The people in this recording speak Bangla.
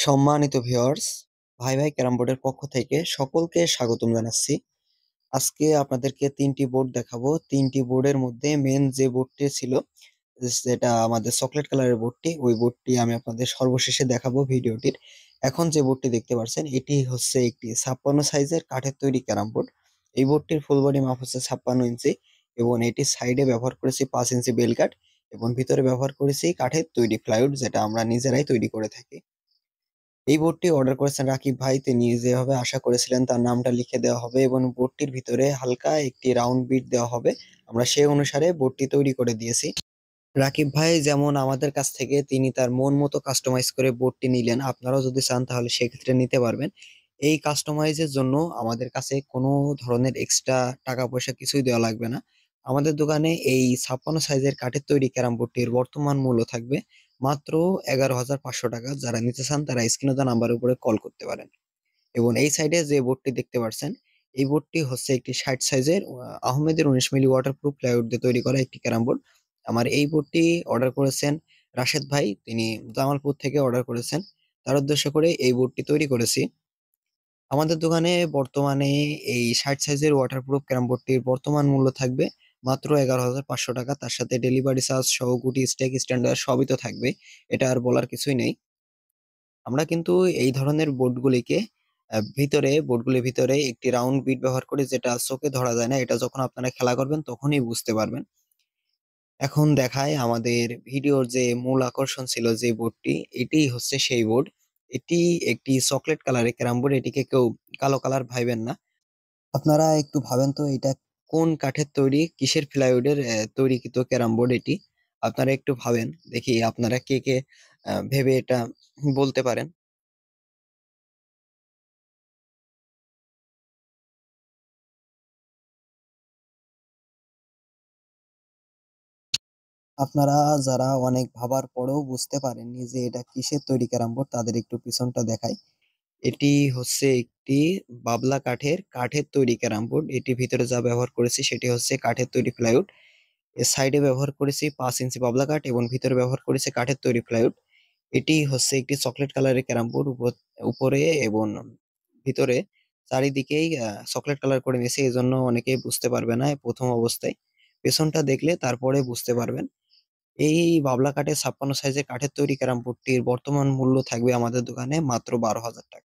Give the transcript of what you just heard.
সম্মানিত ভিউয়ার্স, ভাই ভাই ক্যারাম বোর্ডের পক্ষ থেকে সকলকে স্বাগতম জানাচ্ছি। আজকে আপনাদেরকে ৩টি বোর্ড দেখাবো। ৩টি বোর্ডের মধ্যে মেন যে বোর্ডটি ছিল, যেটা আমাদের চকলেট কালারের বোর্ডটি, ওই বোর্ডটি আমি আপনাদের সর্বশেষে দেখাবো ভিডিওটির। এখন যে বোর্ডটি দেখতে পাচ্ছেন, এটি হচ্ছে একটি ৫৬ সাইজের কাঠের তৈরি ক্যারাম বোর্ড। এই বোর্ডটির ফুল বডি মাপ হচ্ছে ৫৬ ইঞ্চি এবং এটির সাইডে ব্যবহার করেছি ৫ ইঞ্চি বেল কাঠ এবং ভিতরে ব্যবহার করেছি কাঠের তৈরি প্লাইউড, যেটা আমরা নিজেরাই তৈরি করে থাকি। এই বোর্ডটি অর্ডার করেছেন রাকিব ভাই। তিনি যেভাবে আশা করেছিলেন তার নামটা লিখে দেওয়া হবে এবং বোর্ডটির ভিতরে হালকা একটি রাউন্ড বিট দেওয়া হবে। আমরা সেই অনুসারে বোর্ডটি তৈরি করে দিয়েছি। রাকিব ভাই যেমন আমাদের কাছ থেকে তিনি তার মন মতো কাস্টমাইজ করে বোর্ডটি নিলেন, আপনারাও যদি চান তাহলে সেক্ষেত্রে নিতে পারবেন। এই কাস্টমাইজের জন্য আমাদের কাছে কোনো ধরনের এক্সট্রা টাকা পয়সা কিছুই দেওয়া লাগবে না। আমাদের দোকানে এই ৫৬ সাইজের কাঠের তৈরি ক্যারাম বোর্ডটির বর্তমান মূল্য থাকবে মাত্র ১১,৫০০ টাকা। যারা নিতে চান তারা স্ক্রিনে দেওয়া নাম্বারের উপরে কল করতে পারেন। এবং এই সাইডে যে বোর্ডটি দেখতে পাচ্ছেন, এই বোর্ডটি হচ্ছে একটি ৬০ সাইজের আহমেদের ১৯ মিলি ওয়াটারপ্রুফ প্লাইউড দিয়ে তৈরি করা একটি ক্যারাম বোর্ড। আমার এই বোর্ডটি অর্ডার করেছেন রাশেদ ভাই, তিনি জামালপুর থেকে অর্ডার করেছেন। তার উদ্দেশ্য করে এই বোর্ডটি তৈরি করেছি। আমাদের দোকানে বর্তমানে এই ৬০ সাইজের ওয়াটারপ্রুফ ক্যারাম বোর্ডটির বর্তমান মূল্য থাকবে মাত্র ১১,৫০০ টাকা। তার সাথে ডেলিভারি চার্জ সহ গুটি, স্টেক, স্ট্যান্ডার্ড সবই তো থাকবে। এটা আর বলার কিছুই নেই। আমরা কিন্তু এই ধরনের বোর্ডগুলিকে বোর্ডগুলির ভিতরে একটি রাউন্ড বিট ব্যবহার করি, যেটা চোখে ধরা যায় না। এটা যখন আপনারা খেলা করবেন তখনই বুঝতে পারবেন। এখন দেখায় আমাদের ভিডিওর যে মূল আকর্ষণ ছিল যে বোর্ডটি, এটিই হচ্ছে সেই বোর্ড। এটি একটি চকলেট কালারের ক্যারাম বোর্ড। এটিকে কেউ কালো কালার ভাইবেন না। আপনারা একটু ভাবেন তো এটা কোন কাঠের তৈরি, কিসের প্লাইউডের তৈরিকৃত ক্যারাম বোর্ড এটি? আপনারা একটু ভাবেন। দেখি আপনারা কে, কে ভেবে এটা বলতে পারেন। আপনারা যারা অনেক ভাবার পরেও বুঝতে পারেননি যে এটা কিসের তৈরি ক্যারাম বোর্ড, তাদের একটু পিছনটা দেখাই। এটি হচ্ছে একটি বাবলা কাঠের তৈরি ক্যারাম বোর্ড। এটির ভিতরে যা ব্যবহার করেছি সেটি হচ্ছে কাঠের তৈরি প্লাইউড। এর সাইডে ব্যবহার করেছি ৫ ইঞ্চি বাবলা কাঠ এবং ভিতরে ব্যবহার করেছি কাঠের তৈরি প্লাইউড। এটি হচ্ছে একটি চকলেট কালারের ক্যারাম বোর্ড। উপরে এবং ভিতরে চারিদিকেই চকলেট কালার করে নিয়েছি, এজন্য অনেকেই বুঝতে পারবে না প্রথম অবস্থায়। পেছনটা দেখলে তারপরে বুঝতে পারবেন। এই বাবলা কাঠের ৫৬ সাইজের কাঠের তৈরি ক্যারাম বোর্ডটির বর্তমান মূল্য থাকবে আমাদের দোকানে মাত্র ১২,০০০ টাকা।